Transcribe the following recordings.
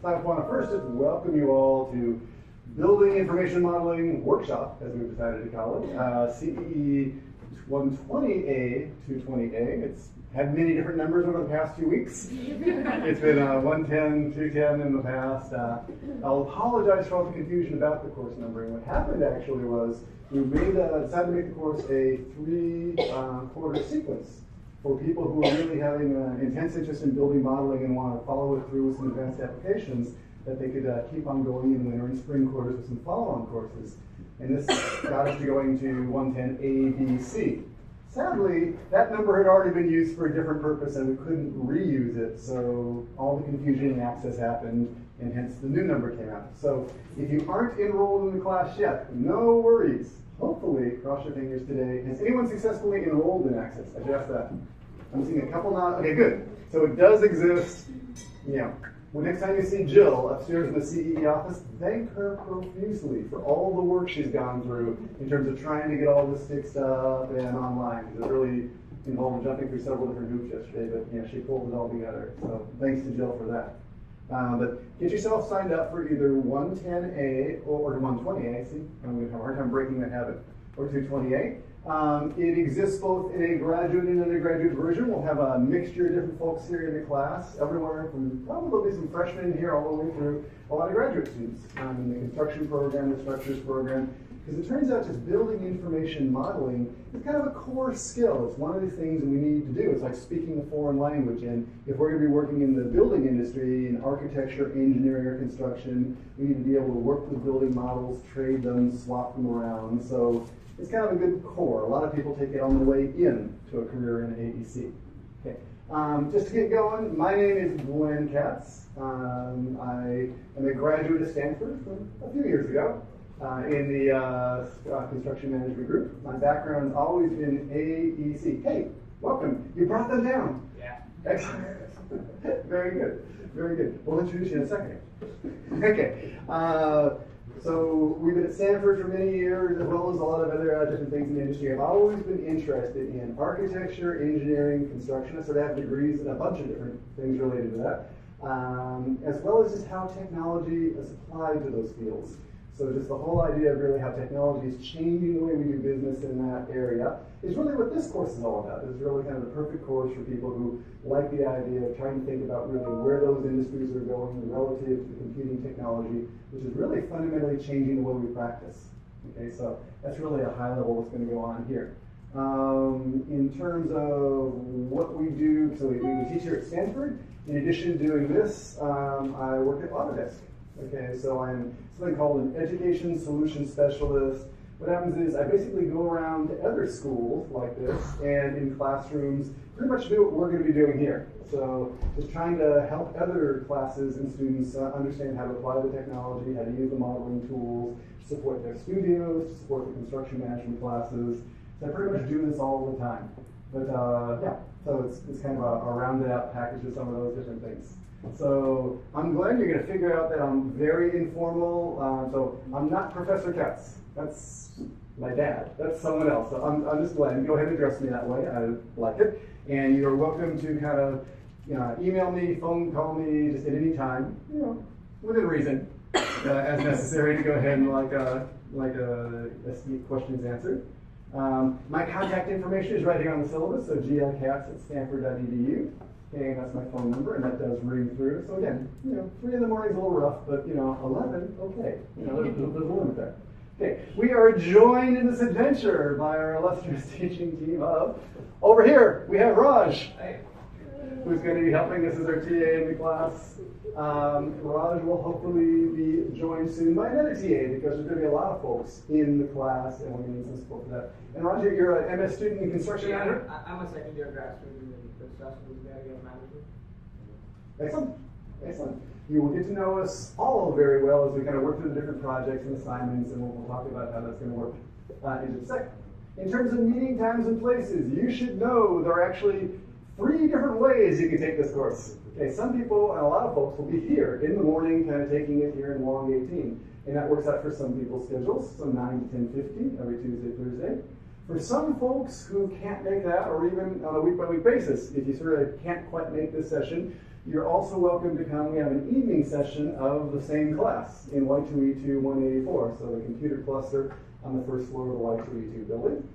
I want to first just welcome you all to Building Information Modeling Workshop, as we've decided to call it, CEE 120A, 220A. It's had many different numbers over the past few weeks. It's been 110, 210 in the past. I'll apologize for all the confusion about the course numbering. What happened actually was we decided to make the course a three-quarter sequence for people who are really having an intense interest in building modeling and want to follow it through with some advanced applications, that they could keep on going in winter and spring quarters with some follow-on courses. And this got us to going to 110 A, B, C. Sadly, that number had already been used for a different purpose and we couldn't reuse it, so all the confusion in access happened, and hence the new number came out. So if you aren't enrolled in the class yet, no worries. Hopefully, cross your fingers today. Has anyone successfully enrolled in access? I should ask that. I'm seeing a couple now. Okay, good. So it does exist. Yeah. Well, next time you see Jill upstairs in the CEE office, thank her profusely for all the work she's gone through in terms of trying to get all this fixed up and online. It really involved jumping through several different hoops yesterday, but yeah, she pulled it all together. So thanks to Jill for that. But get yourself signed up for either 110A or 120A. See, I'm going to have a hard time breaking that habit. Or 220A. It exists both in a graduate and undergraduate version. We'll have a mixture of different folks here in the class, everywhere from probably some freshmen here all the way through a lot of graduate students in the construction program, the structures program. Because it turns out just building information modeling is kind of a core skill. It's one of these things that we need to do. It's like speaking a foreign language. And if we're going to be working in the building industry, in architecture, engineering, or construction, we need to be able to work with building models, trade them, swap them around. So it's kind of a good core. A lot of people take it on the way in to a career in AEC. Okay. Just to get going, my name is Glenn Katz. I am a graduate of Stanford from a few years ago in the construction management group. My background has always been AEC. Hey, welcome. You brought them down. Yeah. Excellent. Very good. Very good. We'll introduce you in a second. Okay. So we've been at Stanford for many years, as well as a lot of other different things in the industry. I've always been interested in architecture, engineering, construction. I sort of have degrees in a bunch of different things related to that, as well as just how technology is applied to those fields. So just the whole idea of really how technology is changing the way we do business in that area is really what this course is all about. It's really kind of the perfect course for people who like the idea of trying to think about really where those industries are going relative to the computing technology, which is really fundamentally changing the way we practice. Okay, so that's really a high level what's going to go on here. In terms of what we do, so we teach here at Stanford. In addition to doing this, I work at Autodesk. Okay, so I'm something called an education solution specialist. What happens is I basically go around to other schools like this and in classrooms pretty much do what we're going to be doing here. So just trying to help other classes and students understand how to apply the technology, how to use the modeling tools, support their studios, support the construction management classes. So I pretty much do this all the time. But yeah, so it's kind of a rounded out package of some of those different things. So I'm glad you're going to figure out that I'm very informal. So I'm not Professor Katz. That's my dad. That's someone else. So I'm just Glenn. Go ahead and address me that way. I like it. And you're welcome to kind of email me, phone call me, just at any time, within reason, as necessary to go ahead and get questions answered. My contact information is right here on the syllabus. So glkatz@stanford.edu. And that's my phone number, and that does ring through. So again, 3 in the morning is a little rough, but 11, okay. There's a limit there. Okay, we are joined in this adventure by our illustrious teaching team of, over here, we have Raj, who's going to be helping us as our TA in the class. Raj will hopefully be joined soon by another TA, because there's going to be a lot of folks in the class, and we're going to need some support for that. And Raj, you're an MS student in construction management? I'm a second year grad student in construction management. Excellent. Excellent. You will get to know us all very well as we kind of work through the different projects and assignments, and we'll talk about how that's going to work in just a second. In terms of meeting times and places, you should know there are actually 3 different ways you can take this course. Okay, some people and a lot of folks will be here in the morning, kind of taking it here in Long 18, and that works out for some people's schedules, so 9 to 10:50 every Tuesday, Thursday. For some folks who can't make that, or even on a week-by-week basis, if you sort of can't quite make this session, You're also welcome to come. We have an evening session of the same class in Y2E2 184, so the computer cluster on the first floor of the Y2E2 building.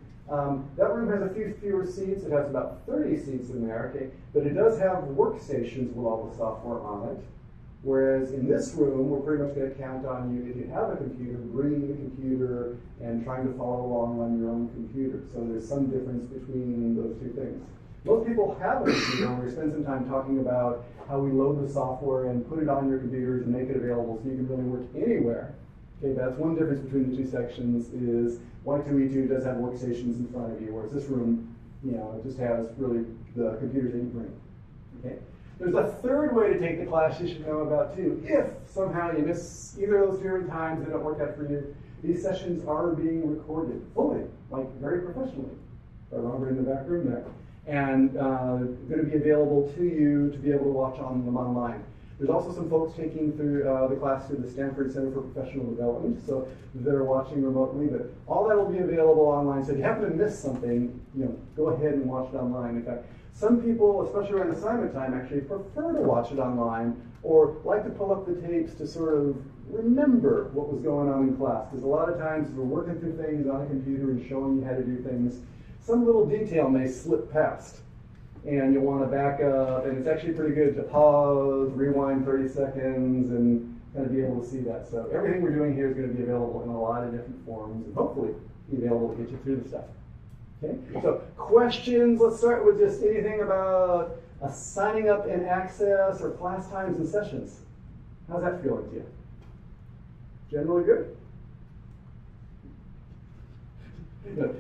That room has a few fewer seats. It has about 30 seats in there, okay? But it does have workstations with all the software on it. Whereas in this room, we're pretty much going to count on you, if you have a computer, bringing the computer and trying to follow along on your own computer. So there's some difference between those two things. Most people have a computer, and we spend some time talking about how we load the software and put it on your computers and make it available so you can really work anywhere. Okay, that's one difference between the two sections is Y2E2 does have workstations in front of you, whereas this room, you know, it just has really the computers that you bring. Okay. There's a third way to take the class you should know about too. If somehow you miss either of those two times, they don't work out for you, these sessions are being recorded fully, like very professionally. Robert in the back room there. And going to be available to you to be able to watch on them online. There's also some folks taking through the class through the Stanford Center for Professional Development, so they're watching remotely, but all that will be available online. So if you happen to miss something, you know, go ahead and watch it online. In fact, some people, especially around assignment time, actually prefer to watch it online or like to pull up the tapes to sort of remember what was going on in class. Because a lot of times we're working through things on a computer and showing you how to do things. Some little detail may slip past. And you'll want to back up, and it's actually pretty good to pause, rewind 30 seconds, and kind of be able to see that. So everything we're doing here is going to be available in a lot of different forms, and hopefully be available to get you through the stuff. Okay? So questions, let's start with just anything about signing up and access or class times and sessions. How's that feeling to you? Generally good?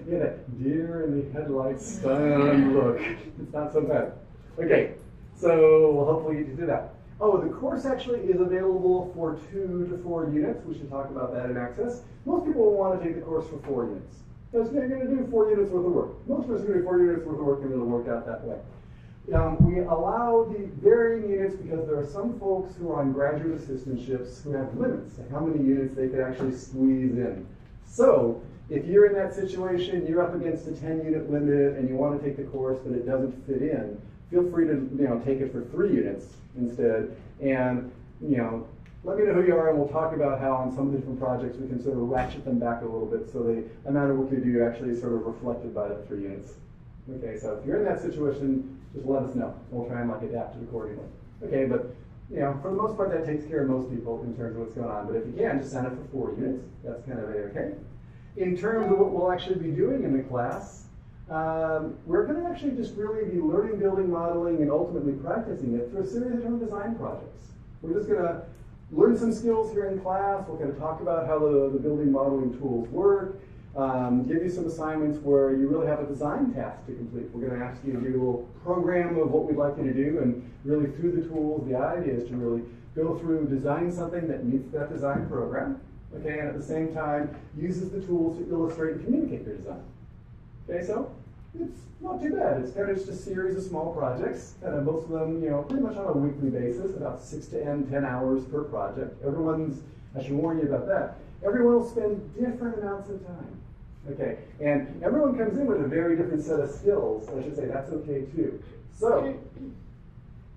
Yeah, that deer in the headlights stunned look. It's not so bad. Okay, so we'll hopefully get you through that. Oh, the course actually is available for 2 to 4 units. We should talk about that in Access. Most people will want to take the course for 4 units. Because they're going to do 4 units worth of work. Most of us are going to do 4 units worth of work, and it'll work out that way. We allow the varying units because there are some folks who are on graduate assistantships who have limits to how many units they can actually squeeze in. So, if you're in that situation, you're up against a 10-unit limit and you want to take the course but it doesn't fit in, feel free to take it for 3 units instead. And let me know who you are and we'll talk about how on some of the different projects we can sort of ratchet them back a little bit so the amount of work you do actually is sort of reflected by that 3 units. Okay, so if you're in that situation, just let us know. We'll try and adapt it accordingly. Okay, but for the most part that takes care of most people in terms of what's going on. But if you can, just sign up for 4 units. That's kind of okay. In terms of what we'll actually be doing in the class, we're going to actually just really be learning building modeling and ultimately practicing it through a series of different design projects. We're just going to learn some skills here in class. We're going to talk about how the building modeling tools work, give you some assignments where you really have a design task to complete. We're going to ask you to do a little program of what we'd like you to do, and really through the tools, the idea is to really go through, design something that meets that design program. Okay, and at the same time, uses the tools to illustrate and communicate your design. Okay, so it's not too bad. It's kind of just a series of small projects, and most of them, pretty much on a weekly basis, about 6 to 10 hours per project. I should warn you about that. Everyone will spend different amounts of time. Okay, and everyone comes in with a very different set of skills. I should say that's okay too. So,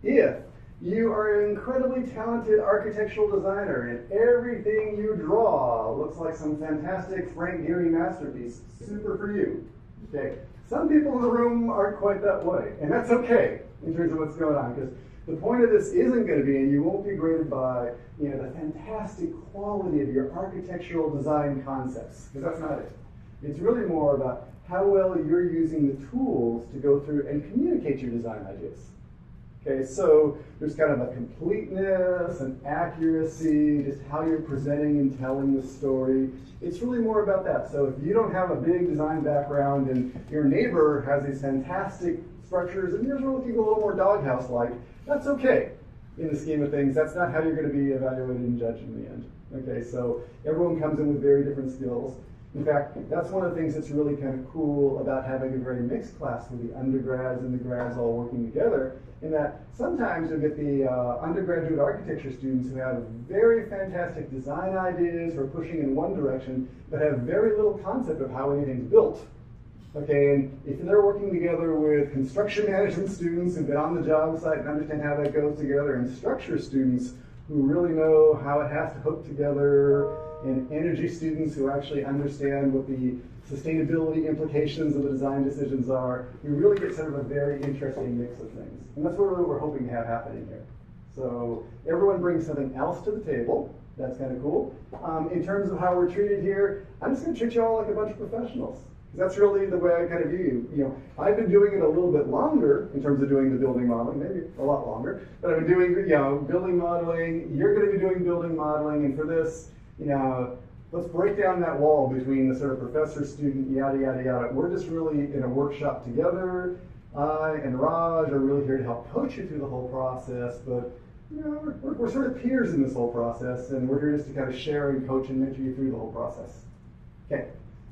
if you are an incredibly talented architectural designer and everything you draw looks like some fantastic Frank Gehry masterpiece, super for you. Okay. Some people in the room aren't quite that way, and that's okay in terms of what's going on, because the point of this isn't going to be, and you won't be graded by, the fantastic quality of your architectural design concepts, because that's not it. It's really more about how well you're using the tools to go through and communicate your design ideas. Okay, so there's kind of a completeness, an accuracy, just how you're presenting and telling the story. It's really more about that. So if you don't have a big design background and your neighbor has these fantastic structures and yours are looking a little more doghouse-like, that's okay in the scheme of things. That's not how you're going to be evaluated and judged in the end. Okay, so everyone comes in with very different skills. In fact, that's one of the things that's really kind of cool about having a very mixed class with the undergrads and the grads all working together, in that sometimes you'll get the undergraduate architecture students who have very fantastic design ideas or pushing in one direction, but have very little concept of how anything's built. Okay, and if they're working together with construction management students who've been on the job site and understand how that goes together, and structure students who really know how it has to hook together, and energy students who actually understand what the sustainability implications of the design decisions are, we really get sort of a very interesting mix of things. And that's what we're hoping to have happening here. So everyone brings something else to the table. That's kind of cool. In terms of how we're treated here, I'm just going to treat you all like a bunch of professionals. That's really the way I kind of view you. You know, I've been doing it a little bit longer in terms of doing the building modeling, maybe a lot longer, but I've been doing, you know, building modeling. You're going to be doing building modeling, and for this, you know, let's break down that wall between the sort of professor, student, yada, yada, yada. We're just really in a workshop together. I and Raj are really here to help coach you through the whole process, but you know, we're sort of peers in this whole process, and we're here just to kind of share and coach and mentor you through the whole process. Okay.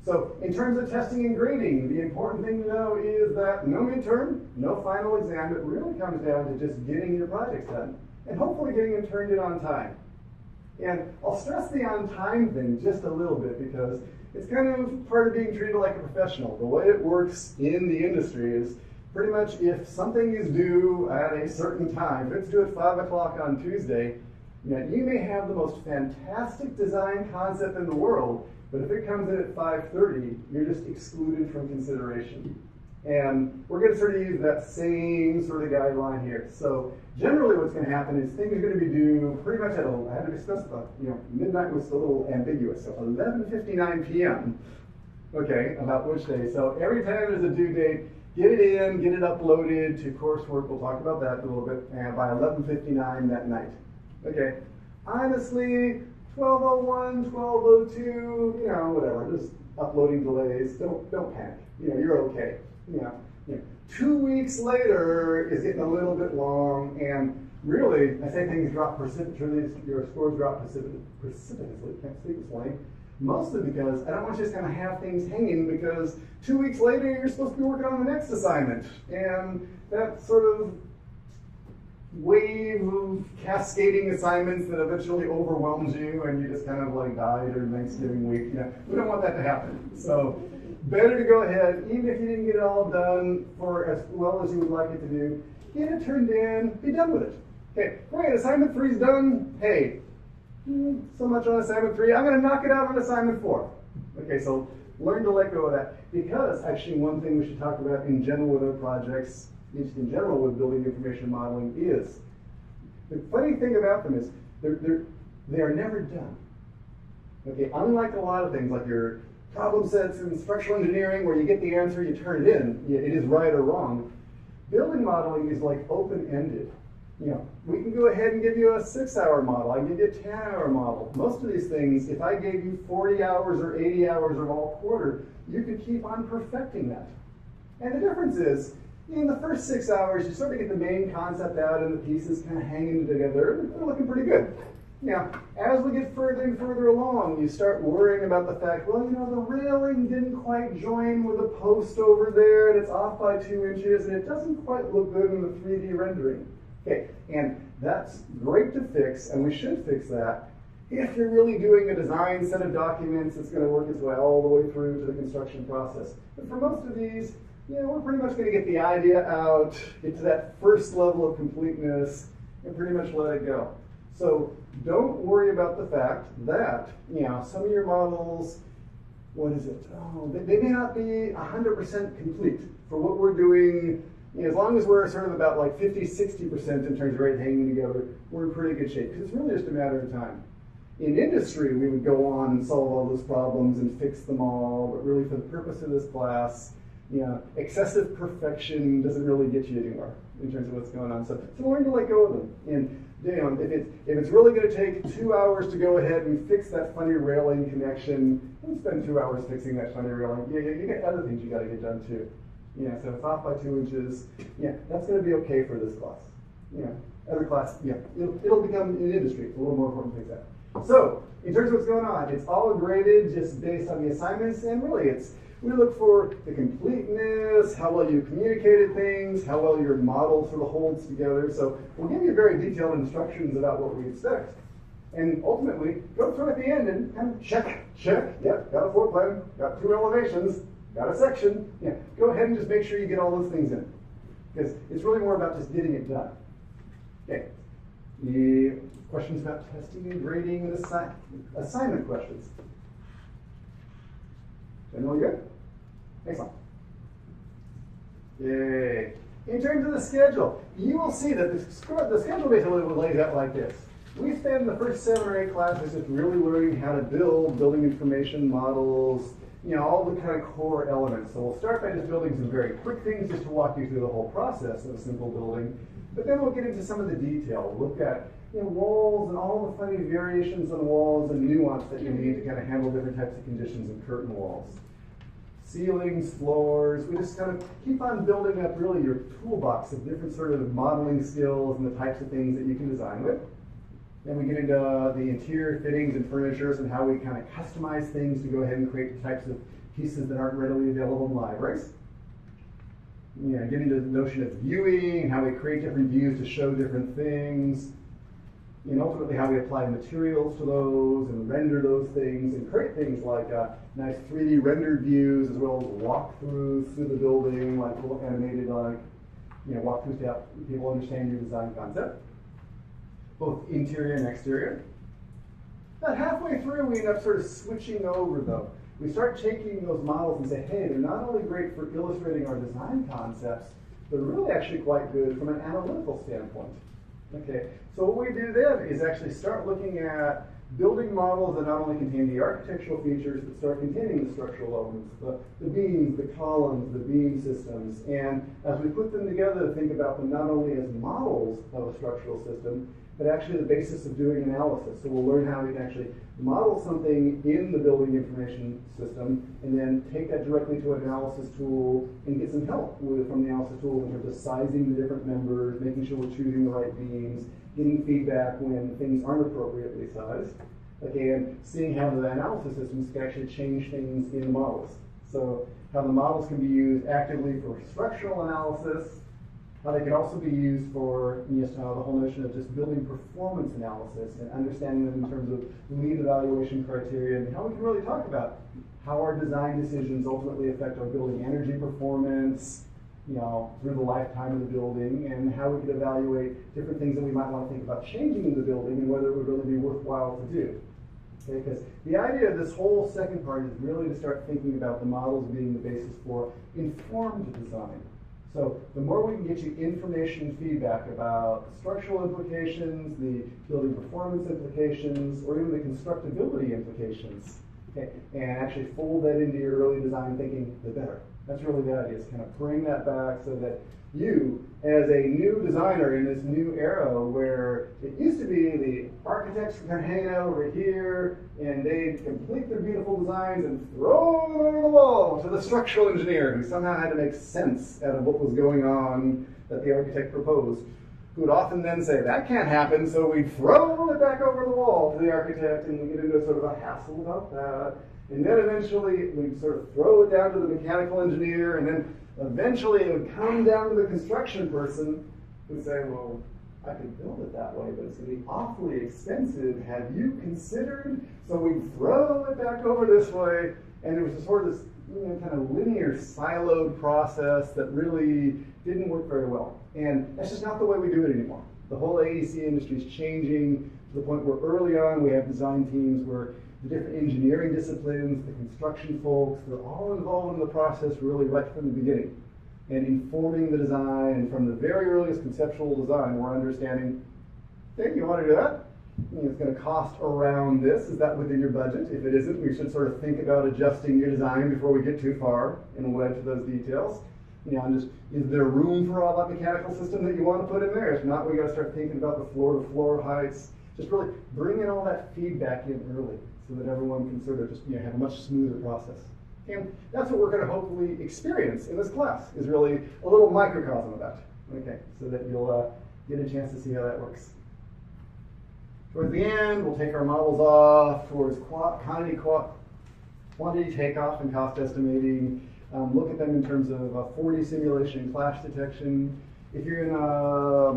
So in terms of testing and grading, the important thing to know is that no midterm, no final exam. It really comes down to just getting your projects done and hopefully getting them turned in on time. And I'll stress the on time thing just a little bit because it's kind of part of being treated like a professional. The way it works in the industry is pretty much if something is due at a certain time, if it's due at 5 o'clock on Tuesday, you may have the most fantastic design concept in the world, but if it comes in at 5:30, you're just excluded from consideration. And we're going to sort of use that same sort of guideline here. So generally what's going to happen is things are going to be due pretty much at, I had to specify, midnight was a little ambiguous, so 11:59 p.m., okay, about which day. So every time there's a due date, get it in, get it uploaded to coursework, we'll talk about that in a little bit, and by 11:59 that night. Okay, honestly, 12:01, 12:02, whatever, just uploading delays, don't panic, you're okay. 2 weeks later is getting a little bit long, and really, I say things drop precipitously, your scores drop precipitously, can't speak this morning, mostly because I don't want you to just kind of have things hanging because 2 weeks later you're supposed to be working on the next assignment, and that sort of wave of cascading assignments that eventually overwhelms you and you just kind of like die during Thanksgiving week. We don't want that to happen. So better to go ahead, even if you didn't get it all done for as well as you would like it to do, get it turned in, be done with it. Okay, great, assignment 3 is done. Hey, so much on assignment 3, I'm going to knock it out on assignment 4. Okay, so learn to let go of that, because actually one thing we should talk about in general with our projects, in general with building information modeling, is the funny thing about them is they are never done. Okay, unlike a lot of things like your problem sets in structural engineering where you get the answer, you turn it in, it is right or wrong. Building modeling is like open-ended. We can go ahead and give you a 6-hour model, I can give you a 10-hour model. Most of these things, if I gave you 40 hours or 80 hours of all quarter, you could keep on perfecting that. And the difference is, in the first 6 hours, you sort of get the main concept out and the pieces kind of hanging together, and they're looking pretty good. As we get further and further along, you start worrying about the fact, well, the railing didn't quite join with a post over there, and it's off by 2 inches, and it doesn't quite look good in the 3D rendering. Okay, and that's great to fix, and we should fix that if you're really doing a design set of documents that's going to work its way all the way through to the construction process. But for most of these, we're pretty much going to get the idea out, get to that first level of completeness, and pretty much let it go. So don't worry about the fact that, some of your models, they may not be 100% complete for what we're doing. As long as we're sort of about like 50-60% in terms of rate hanging together, we're in pretty good shape, because it's really just a matter of time. In industry, we would go on and solve all those problems and fix them all, but really for the purpose of this class, excessive perfection doesn't really get you anywhere in terms of what's going on. So learn to let go of them. And if it's really going to take 2 hours to go ahead and fix that funny railing connection, don't spend 2 hours fixing that funny railing. You got other things you got to get done too. So it's off by 2 inches. That's going to be okay for this class. Other class, it'll become an industry. It's a little more important to fix that. So in terms of what's going on, it's all graded just based on the assignments, and really we look for the completeness, how well you communicated things, how well your model sort of holds together. So we'll give you very detailed instructions about what we expect. And ultimately, go through at the end and kind of check. Yep, got a floor plan, got 2 elevations. got a section, yeah, go ahead and just make sure you get all those things in. Because it's really more about just getting it done. Okay. The questions about testing and grading and assignment questions. Generally good? Excellent. Yay. In terms of the schedule, you will see that the schedule basically lays out like this. We spend the first 7 or 8 classes just really learning how to build building information models, all the kind of core elements. So we'll start by just building some very quick things just to walk you through the whole process of a simple building. But then we'll get into some of the detail. We'll look at walls and all the funny variations on walls and nuance that you need to kind of handle different types of conditions in curtain walls. Ceilings, floors, we just kind of keep on building up really your toolbox of different sort of modeling skills and the types of things that you can design with. Then we get into the interior fittings and furnitures and how we kind of customize things to go ahead and create the types of pieces that aren't readily available in libraries. Get into the notion of viewing and how we create different views to show different things. And ultimately how we apply materials to those and render those things and create things like nice 3D rendered views as well as walkthroughs through the building, like little animated walkthroughs to help people understand your design concept, both interior and exterior. About halfway through, we end up sort of switching over though. We start taking those models and say, hey, they're not only great for illustrating our design concepts, but really actually quite good from an analytical standpoint. Okay, so what we do then is actually start looking at building models that not only contain the architectural features, but start containing the structural elements, the beams, the columns, the beam systems. And as we put them together, think about them not only as models of a structural system, but actually the basis of doing analysis. So we'll learn how we can actually model something in the building information system and then take that directly to an analysis tool and get some help from the analysis tool in terms of sizing the different members, making sure we're choosing the right beams, getting feedback when things aren't appropriately sized, okay, and seeing how the analysis systems can actually change things in the models. So how the models can be used actively for structural analysis, how they can also be used for the whole notion of just building performance analysis and understanding them in terms of lead evaluation criteria, and how we can really talk about how our design decisions ultimately affect our building energy performance, through the lifetime of the building, and how we could evaluate different things that we might want to think about changing in the building and whether it would really be worthwhile to do. Okay, because the idea of this whole second part is really to start thinking about the models being the basis for informed design. So the more we can get you information and feedback about structural implications, the building performance implications, or even the constructability implications, okay, and actually fold that into your early design thinking, the better. That's really the idea, is kind of bring that back so that you, as a new designer in this new era where it used to be the architects were kind of hanging out over here and they'd complete their beautiful designs and throw them over the wall to the structural engineer who somehow had to make sense out of what was going on that the architect proposed, who would often then say, that can't happen, so we'd throw it back over the wall to the architect and we get into sort of a hassle about that. And then eventually we'd sort of throw it down to the mechanical engineer, and then eventually it would come down to the construction person who'd say, well, I could build it that way, but it's going to be awfully expensive. Have you considered? So we'd throw it back over this way, and it was just sort of this kind of linear, siloed process that really didn't work very well. And that's just not the way we do it anymore. The whole AEC industry is changing to the point where early on we have design teams where the different engineering disciplines, the construction folks, they're all involved in the process really right from the beginning. And informing the design, and from the very earliest conceptual design, we're understanding, okay, you want to do that? It's going to cost around this. Is that within your budget? If it isn't, we should sort of think about adjusting your design before we get too far, and we'll add to those details. And just, is there room for all that mechanical system that you want to put in there? If not, we got to start thinking about the floor-to-floor heights. Just really bringing all that feedback in early, so that everyone can sort of just have a much smoother process. And that's what we're going to hopefully experience in this class, is really a little microcosm of that. Okay, so that you'll get a chance to see how that works. Towards the end, we'll take our models off towards quantity takeoff and cost estimating, look at them in terms of 4D simulation and clash detection, if you're in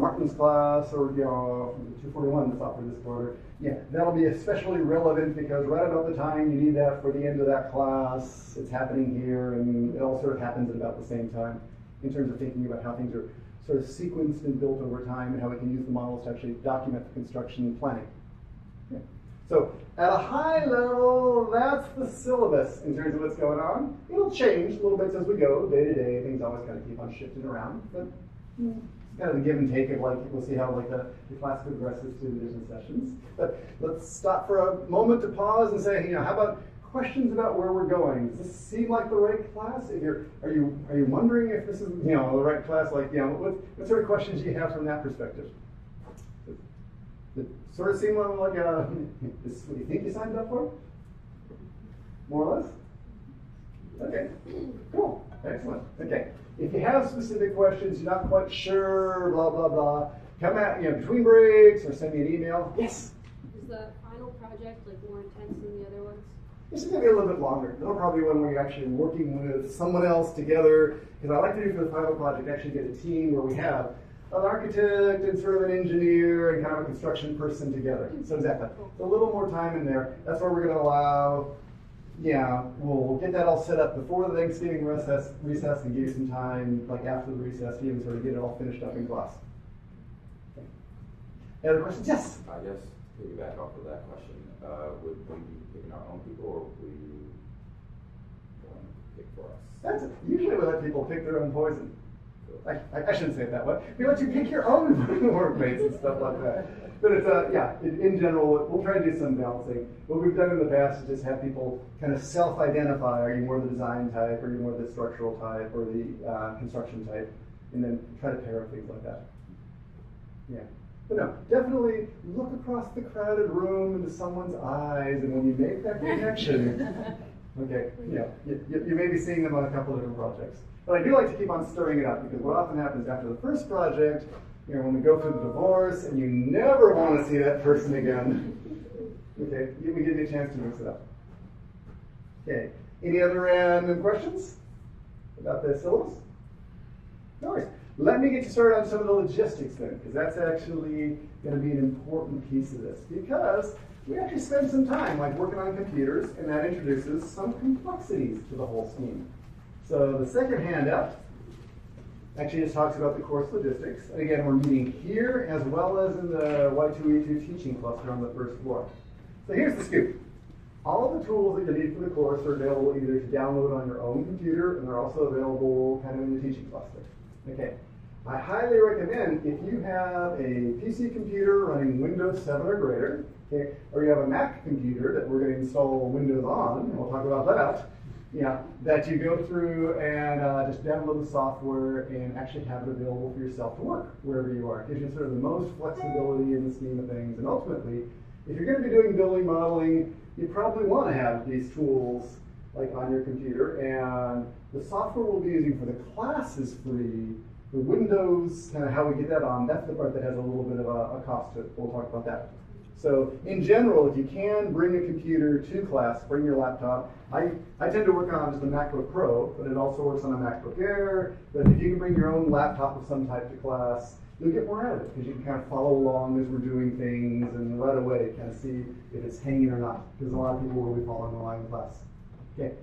Martin's class or 241, the software this quarter, yeah, that'll be especially relevant because right about the time you need that for the end of that class, it's happening here, and it all sort of happens at about the same time in terms of thinking about how things are sort of sequenced and built over time and how we can use the models to actually document the construction planning. Yeah. So at a high level, that's the syllabus in terms of what's going on. It'll change a little bit as we go, day to day. Things always kind of keep on shifting around, but it's kind of the give and take of like, we'll see how like the class progresses through the different sessions. But let's stop for a moment to pause and say, how about questions about where we're going? Does this seem like the right class? Are you wondering if this is the right class? Like, what sort of questions do you have from that perspective? It sort of seem like this is what you think you signed up for? More or less? Okay, cool, excellent. Okay, if you have specific questions, you're not quite sure, blah, blah, blah, come at, between breaks or send me an email. Yes? Is the final project like more intense than the other ones? This is going to be a little bit longer. It'll probably be one where you're actually working with someone else together. Because I like to do for the final project, actually get a team where we have an architect and sort of an engineer and kind of a construction person together. So exactly. So a little more time in there. That's where we're going to allow, we'll get that all set up before the Thanksgiving recess and give you some time, like after the recess, to even sort of get it all finished up in class. Okay. Any other questions? Yes? I guess to piggyback off of that question, would we be picking our own people or would we go and pick for us? That's it. Usually we let people pick their own poison. I shouldn't say it that way. We let you pick your own workmates and stuff like that. But it's, in general, we'll try to do some balancing. What we've done in the past is just have people kind of self-identify. Are you more the design type, or are you more the structural type, or the construction type? And then try to pair up things like that. Yeah. But no, definitely look across the crowded room into someone's eyes, and when you make that connection, okay, you may be seeing them on a couple of different projects. But I do like to keep on stirring it up, because what often happens after the first project, when we go through the divorce, and you never want to see that person again, okay, we give you a chance to mix it up. Okay, any other random questions about the syllabus? No worries. Let me get you started on some of the logistics then, because that's actually going to be an important piece of this. Because we actually spend some time working on computers, and that introduces some complexities to the whole scheme. So the second handout actually just talks about the course logistics. And again, we're meeting here as well as in the Y2E2 teaching cluster on the first floor. So here's the scoop. All of the tools that you need for the course are available either to download on your own computer, and they're also available kind of in the teaching cluster. Okay, I highly recommend if you have a PC computer running Windows 7 or greater, okay, or you have a Mac computer that we're going to install Windows on, and we'll talk about that, that you go through and just download the software and actually have it available for yourself to work wherever you are. It gives you sort of the most flexibility in the scheme of things, and ultimately, if you're going to be doing building modeling, you probably want to have these tools on your computer, and the software we'll be using for the class is free. The Windows, kind of how we get that on, that's the part that has a little bit of a cost to it. We'll talk about that. So in general, if you can bring a computer to class, bring your laptop. I tend to work on just a MacBook Pro, but it also works on a MacBook Air. But if you can bring your own laptop of some type to class, you'll get more out of it, because you can kind of follow along as we're doing things and right away kind of see if it's hanging or not, because a lot of people will be following along in class. Okay.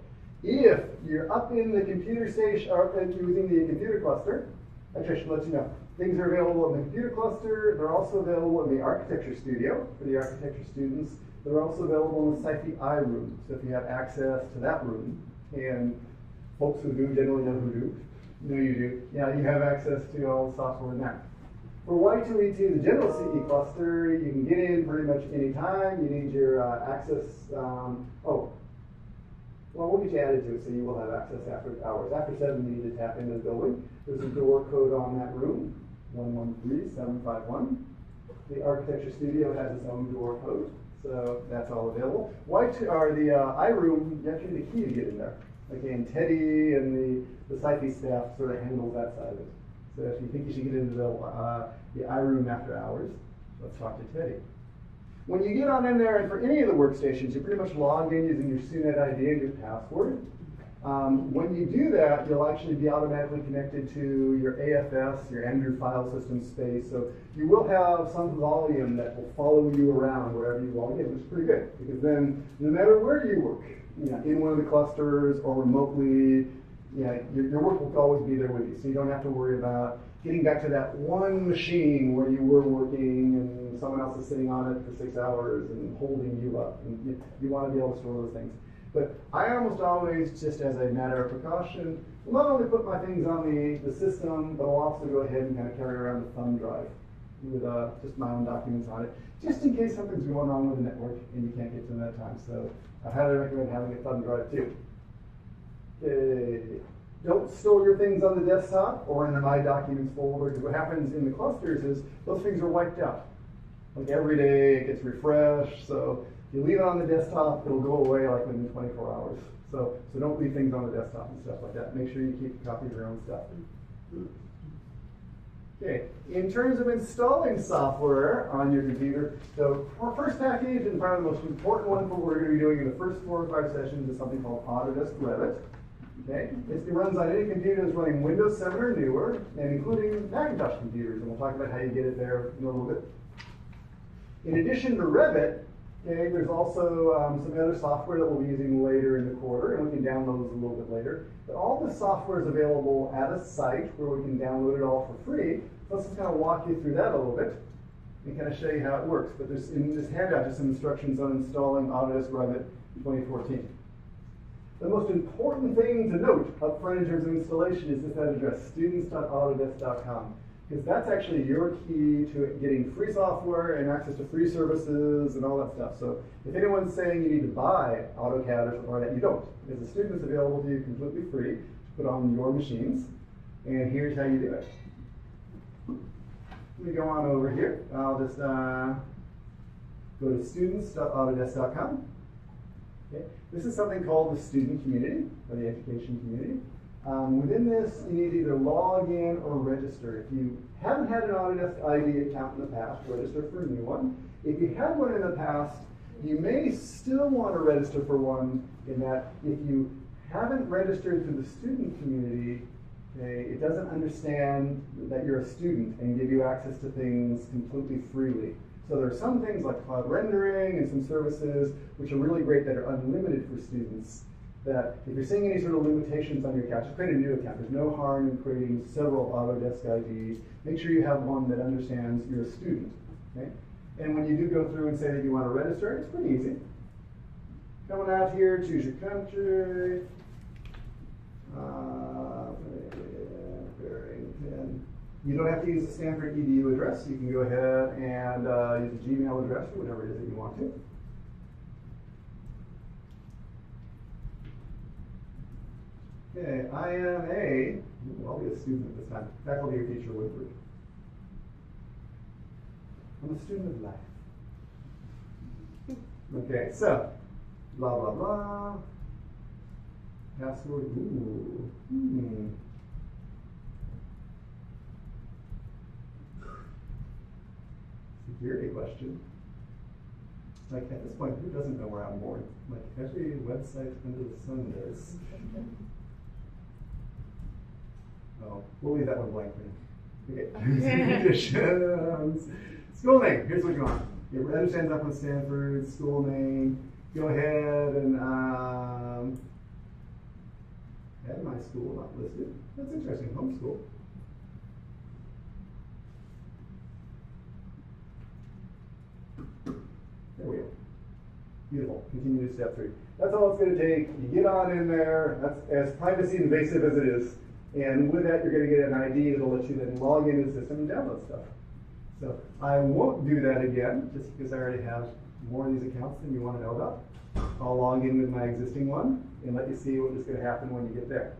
If you're up in the computer station, or using the computer cluster, actually I should let you know, things are available in the computer cluster. They're also available in the architecture studio for the architecture students. They're also available in the Sci-Fi I room. So if you have access to that room, and folks who do generally know who do, you do, you have access to all the software in there. For Y2E2, the general CE cluster, you can get in pretty much any time. You need your access, we'll get you added to it, so you will have access after hours. After 7, you need to tap into the building. There's a door code on that room, 113751. The architecture studio has its own door code, so that's all available. The I room, you have to need a key to get in there. Again, Teddy and the Sci-Fi staff sort of handles that side of it. So if you think you should get into the I room after hours, let's talk to Teddy. When you get on in there, and for any of the workstations, you pretty much log in using your SUNET ID and your password. When you do that, you'll actually be automatically connected to your AFS, your Android file system space. So you will have some volume that will follow you around wherever you log in, which is pretty good. Because then, no matter where you work, in one of the clusters or remotely, your work will always be there with you. So you don't have to worry about getting back to that one machine where you were working and someone else is sitting on it for 6 hours and holding you up. And you want to be able to store those things. But I almost always, just as a matter of precaution, will not only put my things on the system, but I'll also go ahead and kind of carry around a thumb drive with just my own documents on it, just in case something's going on with the network and you can't get to them at that time. So I highly recommend having a thumb drive too. Okay. Don't store your things on the desktop or in the My Documents folder, because what happens in the clusters is those things are wiped out. Like every day it gets refreshed, so if you leave it on the desktop, it'll go away like within 24 hours. So don't leave things on the desktop and stuff like that. Make sure you keep a copy of your own stuff. Okay, in terms of installing software on your computer, so our first package, and probably the most important one for what we're going to be doing in the first 4 or 5 sessions, is something called Autodesk Revit. Okay, it runs on any computer that's running Windows 7 or newer, and including Macintosh computers, and we'll talk about how you get it there in a little bit. In addition to Revit, okay, there's also some other software that we'll be using later in the quarter, and we can download those a little bit later. But all the software is available at a site where we can download it all for free. So let's just kind of walk you through that a little bit and kind of show you how it works. But there's in this handout just some instructions on installing Autodesk Revit 2014. The most important thing to note up front in terms of installation is that address, students.autodesk.com. Because that's actually your key to getting free software and access to free services and all that stuff. So if anyone's saying you need to buy AutoCAD or something like that, you don't. Because the student is available to you completely free to put on your machines. And here's how you do it. Let me go on over here. I'll just go to students.autodesk.com. Okay. This is something called the student community, or the education community. Within this, you need to either log in or register. If you haven't had an Autodesk ID account in the past, register for a new one. If you had one in the past, you may still want to register for one, in that if you haven't registered through the student community, okay, it doesn't understand that you're a student and give you access to things completely freely. So there are some things like cloud rendering and some services which are really great that are unlimited for students, that if you're seeing any sort of limitations on your account, just create a new account. There's no harm in creating several Autodesk IDs. Make sure you have one that understands you're a student. Okay? And when you do go through and say that you want to register, it's pretty easy. Coming out here, choose your country. Barrington. You don't have to use a Stanford EDU address. You can go ahead and use a Gmail address or whatever it is that you want to. Okay, I am I'll be a student at this time, faculty or teacher, Woodward. I'm a student of life. Okay, so, blah, blah, blah. Password, Security question. Like, at this point, who doesn't know where I'm born? Like, every website under the sun does. Oh, we'll leave that one blank for you. Okay. Conditions. School name. Here's what you want. It understands up with Stanford. School name. Go ahead and add my school not listed. That's interesting. Homeschool. There we go. Beautiful. Continue to step 3. That's all it's going to take. You get on in there. That's as privacy invasive as it is. And with that, you're going to get an ID that'll let you then log into the system and download stuff. So I won't do that again, just because I already have more of these accounts than you want to know about. I'll log in with my existing one and let you see what is going to happen when you get there.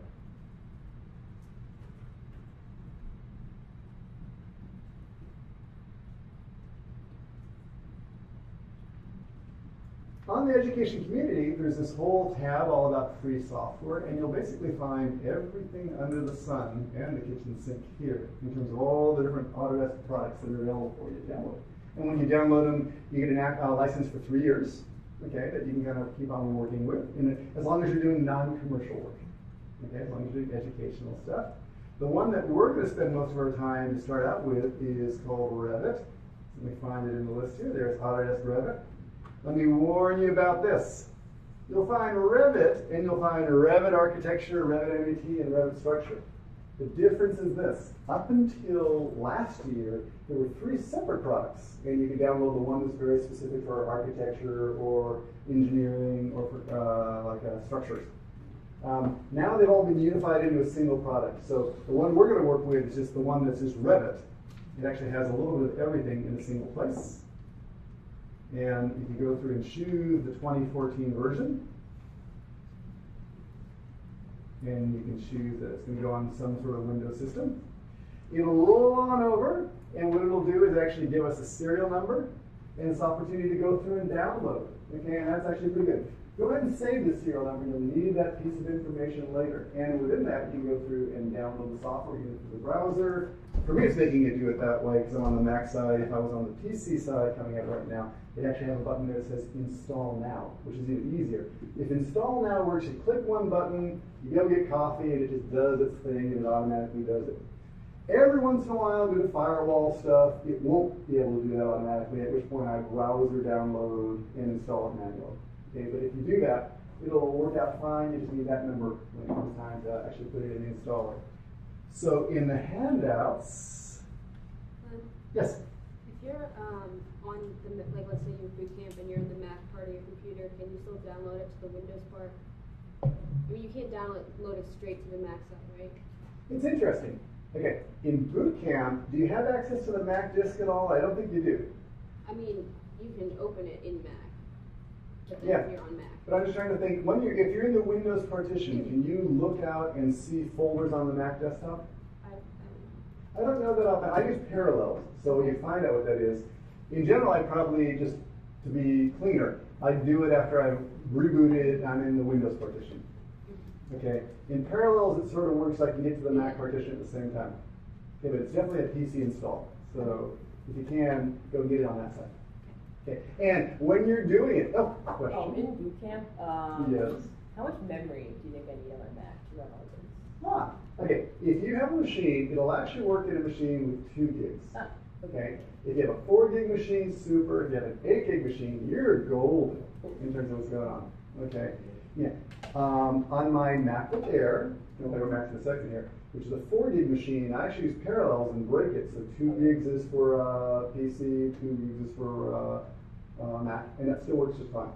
On the education community, there's this whole tab all about free software, and you'll basically find everything under the sun and the kitchen sink here in terms of all the different Autodesk products that are available for you to download. And when you download them, you get a license for 3 years, okay, that you can kind of keep on working with, and as long as you're doing non-commercial work. Okay, as long as you do educational stuff. The one that we're going to spend most of our time to start out with is called Revit. Let me find it in the list here. There's Autodesk Revit. Let me warn you about this. You'll find Revit, and you'll find Revit Architecture, Revit MET, and Revit Structure. The difference is this. Up until last year, there were 3 separate products, and you could download the one that's very specific for architecture or engineering or for structures. Now they've all been unified into a single product. So the one we're going to work with is just the one that's just Revit. It actually has a little bit of everything in a single place. And if you go through and choose the 2014 version, and you can choose that it's going to go on some sort of Windows system, it'll roll on over, and what it'll do is actually give us a serial number and this opportunity to go through and download. Okay, and that's actually pretty good. Go ahead and save the serial number. You'll need that piece of information later. And within that, you can go through and download the software either through the browser. For me, it's making it do it that way because I'm on the Mac side. If I was on the PC side coming out right now, they actually have a button there that says Install Now, which is even easier. If Install Now works, you click one button, you go get coffee, and it just does its thing, and it automatically does it. Every once in a while, due to firewall stuff, it won't be able to do that automatically, at which point I browser download and install it manually. Okay, but if you do that, it'll work out fine. You just need that number when it comes time to actually put it in the installer. So in the handouts, yes? If you're on the, like let's say you're Bootcamp and you're in the Mac part of your computer, can you still download it to the Windows part? I mean, you can't download it straight to the Mac side, right? It's interesting. Okay, in Bootcamp, do you have access to the Mac disk at all? I don't think you do. I mean, you can open it in Mac, but then Yeah. you're on Mac. But I'm just trying to think, if you're in the Windows partition, can you look out and see folders on the Mac desktop? I don't know that often. I use Parallels, so when you find out what that is, in general, I probably just, to be cleaner, I do it after I've rebooted, I'm in the Windows partition. Okay, in Parallels, it sort of works like you get to the Mac partition at the same time. Okay, but it's definitely a PC install, so if you can, go get it on that side. Okay, and when you're doing it, question. Oh, in Bootcamp, Yes. how much memory do you think I need on my Mac to run all this? Okay, if you have a machine, it'll actually work in a machine with 2 gigs. Okay, if you have a 4 gig machine, super. If you have an 8 gig machine, you're golden in terms of what's going on. Okay, yeah. On my MacBook Air, I'll go back to the second here, which is a 4 gig machine, I actually use Parallels and break it. So 2 gigs is for PC, 2 gigs is for Mac, and that still works just fine.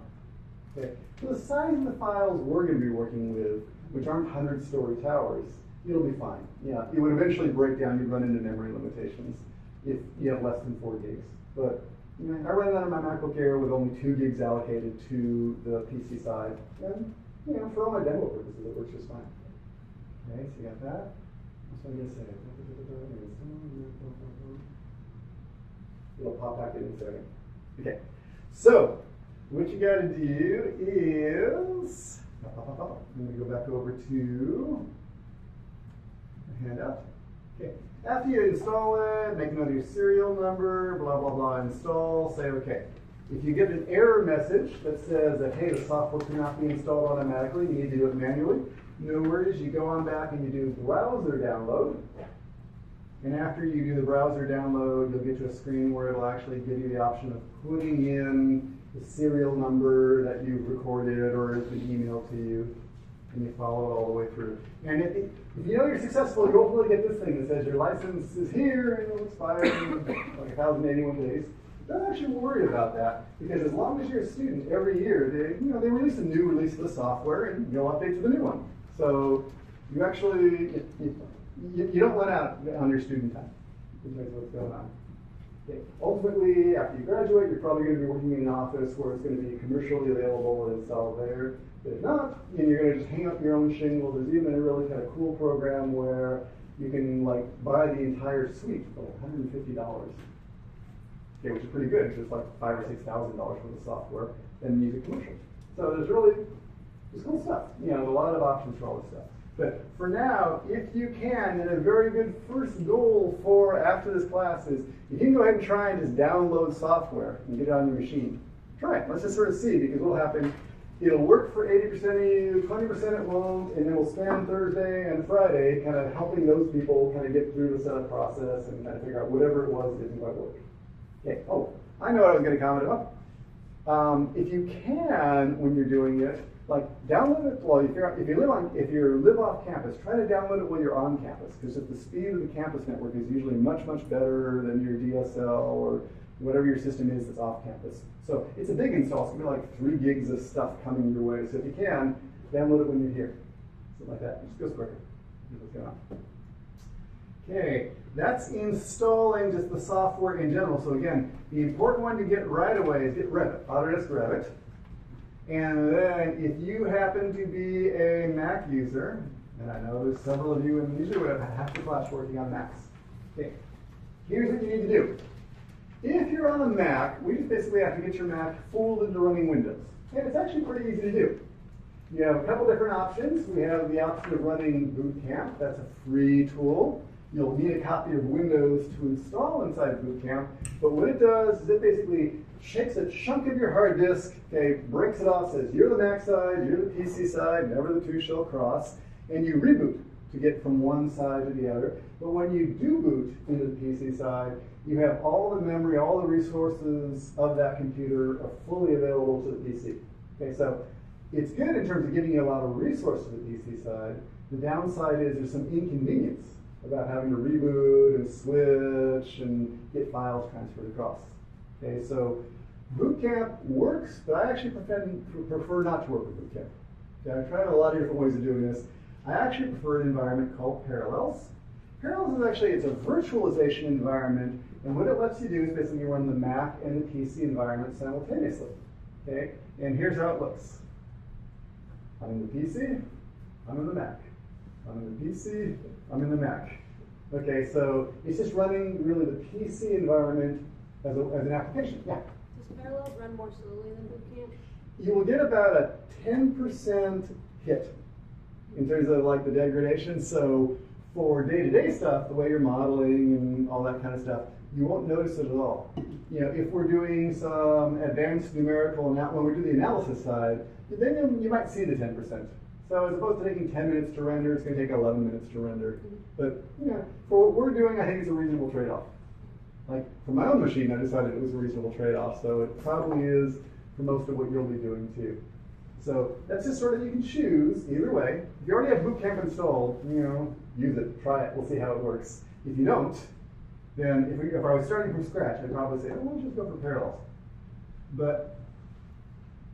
Okay, so the size of the files we're going to be working with, which aren't 100-story towers, it'll be fine. Yeah, it would eventually break down. You'd run into memory limitations if you have less than 4 gigs. But you know, I run that on my MacBook Air with only 2 gigs allocated to the PC side, and you know, for all my demo purposes, it works just fine. Okay, so you got that. What's I going to say? It'll pop back in a second. Okay, so what you got to do is, I'm going to go back over to the handout. Okay, after you install it, make a note of your serial number, blah, blah, blah, install, say okay. If you get an error message that says that, hey, the software cannot be installed automatically, you need to do it manually, no worries, you go on back and you do browser download. And after you do the browser download, you'll get to a screen where it'll actually give you the option of putting in the serial number that you've recorded or has been emailed to you, and you follow it all the way through. And if you know you're successful, you hopefully get this thing that says your license is here and it'll expire in like 1,081 days. Don't actually worry about that, because as long as you're a student, every year they release a new release of the software and you'll update to the new one. So you actually you don't run out on your student time in terms of what's going on. Okay. Ultimately, after you graduate, you're probably going to be working in an office where it's going to be commercially available and installed there. But if not, then you're going to just hang up your own shingle. There's even a really kind of cool program where you can like buy the entire suite for $150. Okay, which is pretty good. It's like $5,000 or $6,000 for the software, and use it commercially. So there's cool stuff. You know, a lot of options for all this stuff. But for now, if you can, and a very good first goal for after this class is, you can go ahead and try and just download software and get it on your machine. Try it. Let's just sort of see, because what will happen, it'll work for 80% of you, 20% it won't, and then we'll spend Thursday and Friday kind of helping those people kind of get through the setup process and kind of figure out whatever it was that didn't quite work. Okay, oh, I know what I was going to comment about. If you can, when you're doing it, like download it. Well, if you live off campus, try to download it when you're on campus, because the speed of the campus network is usually much better than your DSL or whatever your system is that's off campus. So it's a big install. It's gonna be like 3 gigs of stuff coming your way. So if you can, download it when you're here, something like that. It just goes quicker. What's going on? Okay, that's installing just the software in general. So again, the important one to get right away is get Revit, Autodesk Revit. And then if you happen to be a Mac user, and I know there's several of you, and usually we have half the class working on Macs. Okay, here's what you need to do. If you're on a Mac, we just basically have to get your Mac fooled into running Windows. And it's actually pretty easy to do. You have a couple different options. We have the option of running Bootcamp. That's a free tool. You'll need a copy of Windows to install inside Bootcamp. But what it does is it basically shakes a chunk of your hard disk, okay, breaks it off, says you're the Mac side, you're the PC side, never the two shall cross, and you reboot to get from one side to the other. But when you do boot into the PC side, you have all the memory, all the resources of that computer are fully available to the PC. Okay, so it's good in terms of giving you a lot of resources to the PC side. The downside is there's some inconvenience about having to reboot and switch and get files transferred across. Okay, so Bootcamp works, but I actually prefer not to work with Bootcamp. Okay, I've tried a lot of different ways of doing this. I actually prefer an environment called Parallels. Parallels is actually, it's a virtualization environment, and what it lets you do is basically run the Mac and the PC environment simultaneously. Okay, and here's how it looks. I'm in the PC, I'm in the Mac. I'm in the PC, I'm in the Mac. Okay, so it's just running really the PC environment as an application. Yeah? Does Parallels run more slowly than Bootcamp? You will get about a 10% hit in terms of like the degradation. So for day-to-day stuff, the way you're modeling and all that kind of stuff, you won't notice it at all. You know, if we're doing some advanced numerical, when we do the analysis side, then you might see the 10%. So as opposed to taking 10 minutes to render, it's going to take 11 minutes to render. But you know, for what we're doing, I think it's a reasonable trade-off. Like for my own machine, I decided it was a reasonable trade-off. So it probably is for most of what you'll be doing too. So that's just sort of, you can choose either way. If you already have Bootcamp installed, you know, use it, try it, we'll see how it works. If you don't, then if I was starting from scratch, I'd probably say, oh, we'll just go for Parallels. But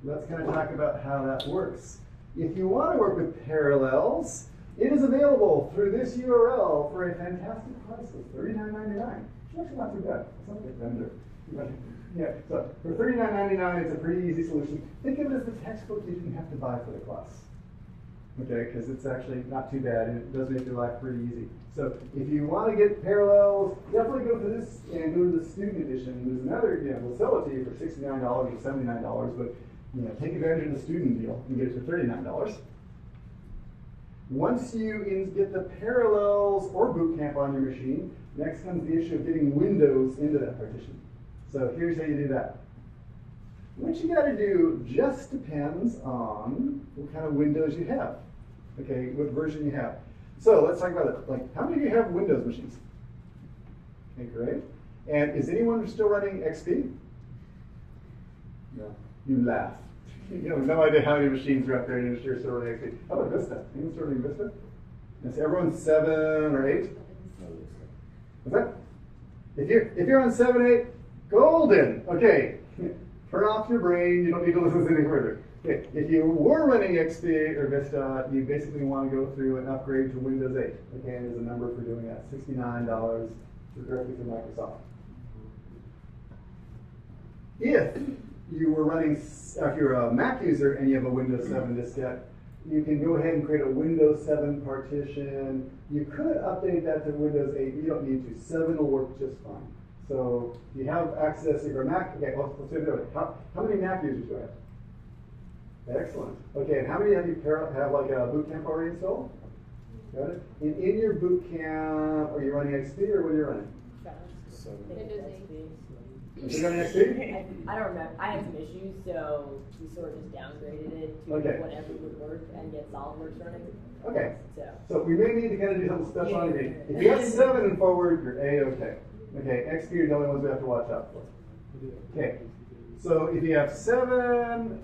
let's kind of talk about how that works. If you want to work with Parallels, it is available through this URL for a fantastic price of $39.99. It's actually not too bad. It's not a big vendor. Yeah, so for $39.99, it's a pretty easy solution. Think of it as the textbook you didn't have to buy for the class. Okay, because it's actually not too bad, and it does make your life pretty easy. So if you want to get Parallels, definitely go for this and go to the student edition. There's another, we'll sell it to you for $69 or $79, but take advantage of the student deal and get it for $39. Once you get the Parallels or Bootcamp on your machine, next comes the issue of getting Windows into that partition. So here's how you do that. What you got to do just depends on what kind of Windows you have. Okay, what version you have. So let's talk about it. Like, how many of you have Windows machines? Okay, great. And is anyone still running XP? No. You laugh. You have no idea how many machines are out there and you're still running XP. How about Vista? Anyone still running Vista? Yes, everyone's 7 or 8? What's that? If you're on 7, 8, golden. Okay. Turn off your brain. You don't need to listen any further. Okay. If you were running XP or Vista, you basically want to go through and upgrade to Windows 8. Okay, and there's a number for doing that. $69 directly from Microsoft. If you were running, if you're a Mac user and you have a Windows 7 diskette, you can go ahead and create a Windows 7 partition. You could update that to Windows 8. You don't need to. 7 will work just fine. So if you have access, if you're a Mac, okay, let's do it. How many Mac users do I have? Excellent. Okay, and how many have you have like a Bootcamp already installed? Got it? And in your Bootcamp, are you running XP or what are you running? Windows 8. Is it on XP? I don't remember. I had some issues, so we sort of just downgraded it to Okay. whatever would work and get SolidWorks running. Okay. So So we may need to kind of do something special on it. If you got 7 and forward, you're A-okay. Okay, XP are the only ones we have to watch out for. Okay, so if you have 7,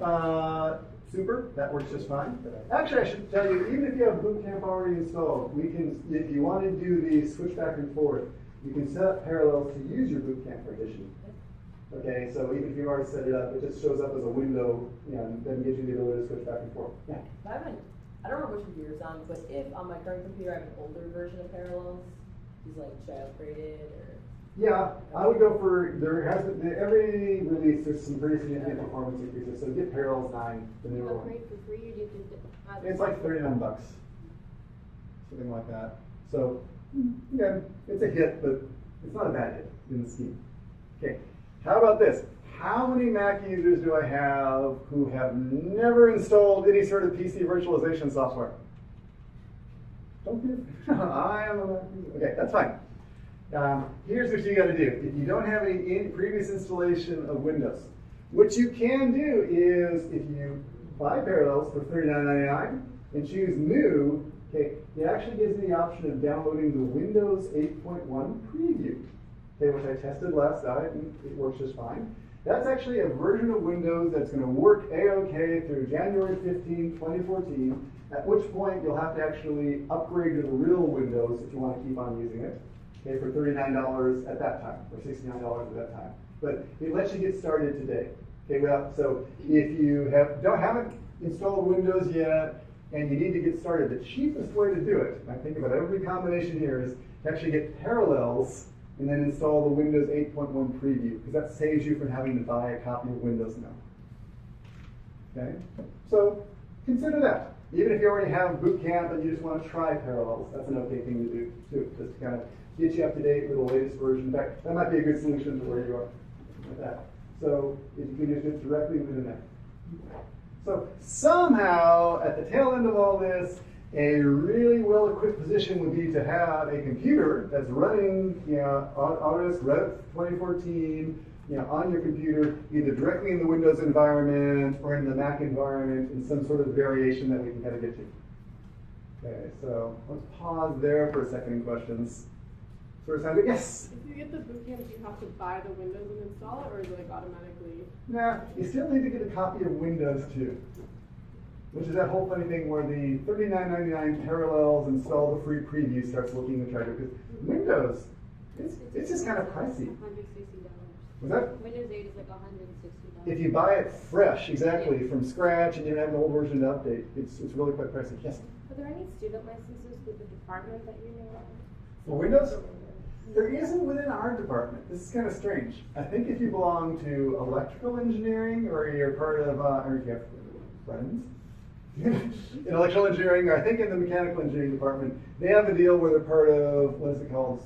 super, that works just fine. Actually, I should tell you, even if you have Bootcamp already installed, we can, if you want to do the switch back and forth, you can set up parallels to use your Bootcamp partition. Okay, so even if you've already set it up, it just shows up as a window, and then gives you the ability to switch back and forth. Yeah. I don't remember which computer it's on, but if on my current computer I have an older version of Parallels, is like, should I upgrade it or? Yeah, I would go for, every release, there's some pretty significant performance increases, so get Parallels 9, the You newer one. upgrade for free, or do you have to buy the It's like software? $39, something like that. So, again, it's a hit, but it's not a bad hit in the scheme. Okay, how about this? How many Mac users do I have who have never installed any sort of PC virtualization software? Don't be, I am a Mac user. Okay, that's fine. Here's what you got to do. If you don't have any previous installation of Windows, what you can do is if you buy Parallels for $39.99 and choose New, okay, it actually gives you the option of downloading the Windows 8.1 preview, okay, which I tested last night and it works just fine. That's actually a version of Windows that's going to work A-OK through January 15, 2014, at which point you'll have to actually upgrade to the real Windows if you want to keep on using it. Okay, for $39 at that time, or $69 at that time. But it lets you get started today. Okay, well, so if you haven't installed Windows yet, and you need to get started, the cheapest way to do it, I think about every combination here, is to actually get Parallels and then install the Windows 8.1 preview, because that saves you from having to buy a copy of Windows now. Okay, so consider that. Even if you already have Bootcamp and you just want to try Parallels, that's an okay thing to do too, just to kind of get you up to date with the latest version. In fact, that might be a good solution to where you are with that. So if you can just do it directly within that. So somehow, at the tail end of all this, a really well-equipped position would be to have a computer that's running, Autodesk Rev 2014, on your computer, either directly in the Windows environment or in the Mac environment, in some sort of variation that we can kind of get to. Okay, so let's pause there for a second in questions. Sort of sound good? Yes? If you get the Bootcamp, do you have to buy the Windows and install it, or is it like automatically? Nah, you still need to get a copy of Windows too. Which is that whole funny thing where the $39.99 Parallels install the free preview starts looking attractive, because Windows, it's just kind of pricey. $160. Was that? Windows 8 is like $160. If you buy it fresh, exactly, from scratch, and you have an old version to update, it's really quite pricey. Yes? Are there any student licenses with the department that you know of? For Windows? There isn't within our department. This is kind of strange. I think if you belong to electrical engineering, or you're part of, or if you have friends in electrical engineering, or I think in the mechanical engineering department, they have a deal where they're part of, what is it called?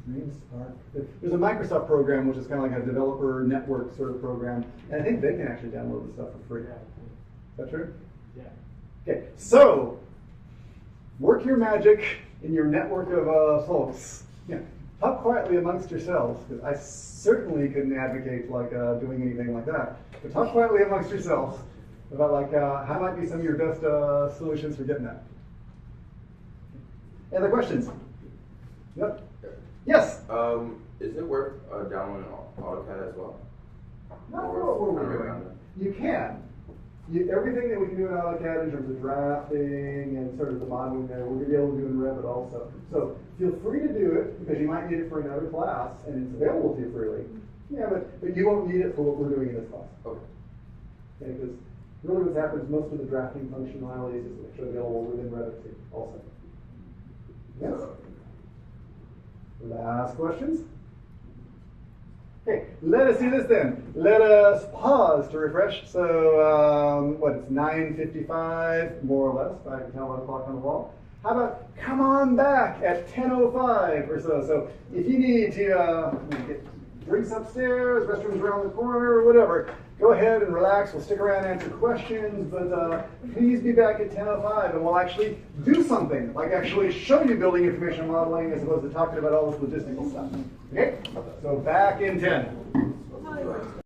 There's a Microsoft program, which is kind of like a developer network sort of program, and I think they can actually download the stuff for free. Is that true? Yeah. Okay, so work your magic in your network of folks. Yeah. Talk quietly amongst yourselves, because I certainly couldn't advocate like doing anything like that. But talk quietly amongst yourselves about like how might be some of your best solutions for getting that. Any other questions? Yep. Yes. Is it worth downloading AutoCAD as well? Not Or for what we're kind of doing. around it? You can. Everything that we can do in AutoCAD in terms of drafting and sort of the modeling there, we're going to be able to do in Revit also. So feel free to do it, because you might need it for another class, and it's available to you freely. Yeah, but you won't need it for what we're doing in this class. Okay. Okay, because really what happens, most of the drafting functionalities is actually available within Revit too, also. Yes? Last questions? Okay, let us do this then. Let us pause to refresh. So, it's 9:55, more or less, I can tell 1 o'clock on the wall. How about come on back at 10:05 or so? So, if you need to get drinks upstairs, restrooms around the corner, or whatever, go ahead and relax. We'll stick around and answer questions, but please be back at 10:05, and we'll actually do something, like actually show you building information modeling as opposed to talking about all this logistical stuff. Okay? So back in 10. probably works